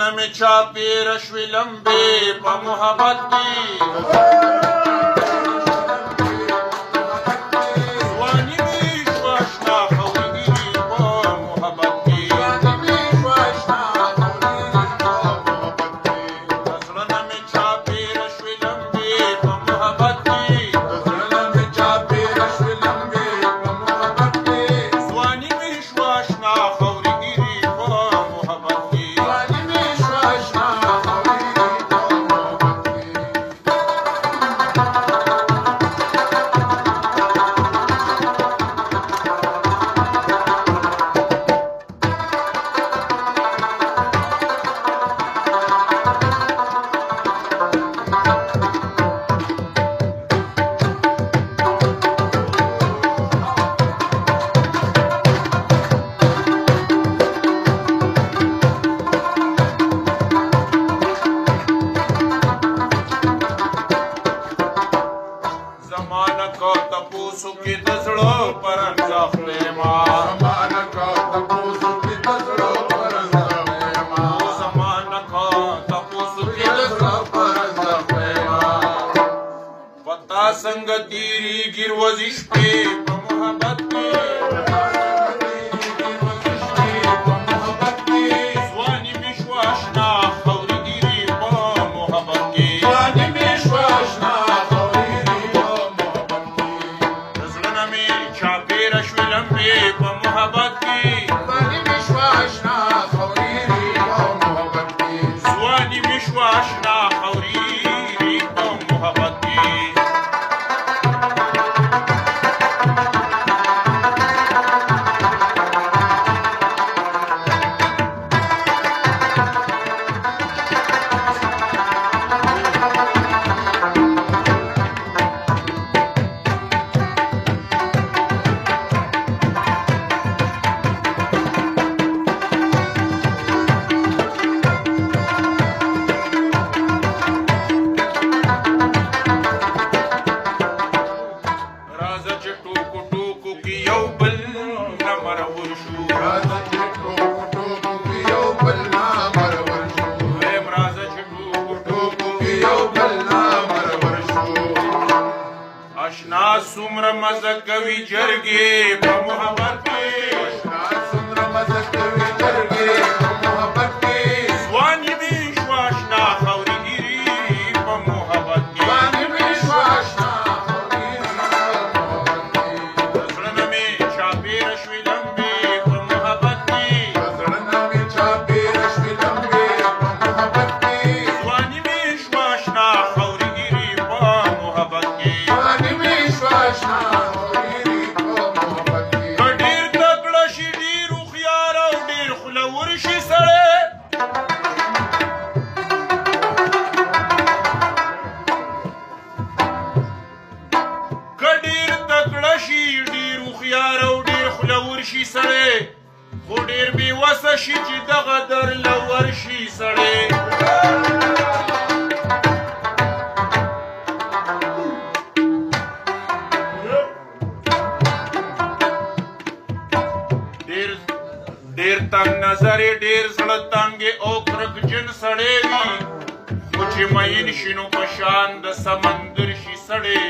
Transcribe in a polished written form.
زړه مې چاپېره شوې لمبې په محبت کې ځواني مې شوه اشنا خورګي په محبت کې زړه مې چاپېره شوې لمبې په محبت کې ځواني مې شوه اشنا خورګي په محبت کې زمانه کا تپوسو کې د زړه پر انځخلې ما زمانه کا تپوسو کې د زړه پر انځخلې ما زمانه کا تپوسو کې د زړه پر انځخلې ما پتا څنګه تیریږي ورځې شپې په محبت کې ځواني مې شوه اشنا خورګي په محبت کې ځواني مې شوه اشنا چاپېره شوې لمبې په محبت کې ځواني مې شوه اشنا خورګي په محبت کې ځواني مې شوه اشنا خورګي په محبت کې اشنا څومره مزه کوي جرګې په محبت کې اشنا څومره مزه کوي جرګې په محبت کې ځواني مې شوه اشنا خورګي په محبت کې ځواني مې شوه اشنا خورګي په محبت کې زړه مې چاپېره شوې لمبې په محبت کې زړه مې چاپېره شوې لمبې په محبت کې ځواني مې شوه اشنا خورګي په محبت کې ډېر تکړه شي ډېر هوښیار او ډېر خولور شي سړی که ډېر تکړه شي ډېر هوښیار او ډېر خولور شي سړی خو ډېر بې وسه شي چې دغه در لور شي سړی ډېر تنګ نظر ډېر زړه تنګ او کرکجن سړی وي خو چې مین شي نو په شان د سمندر شي سړی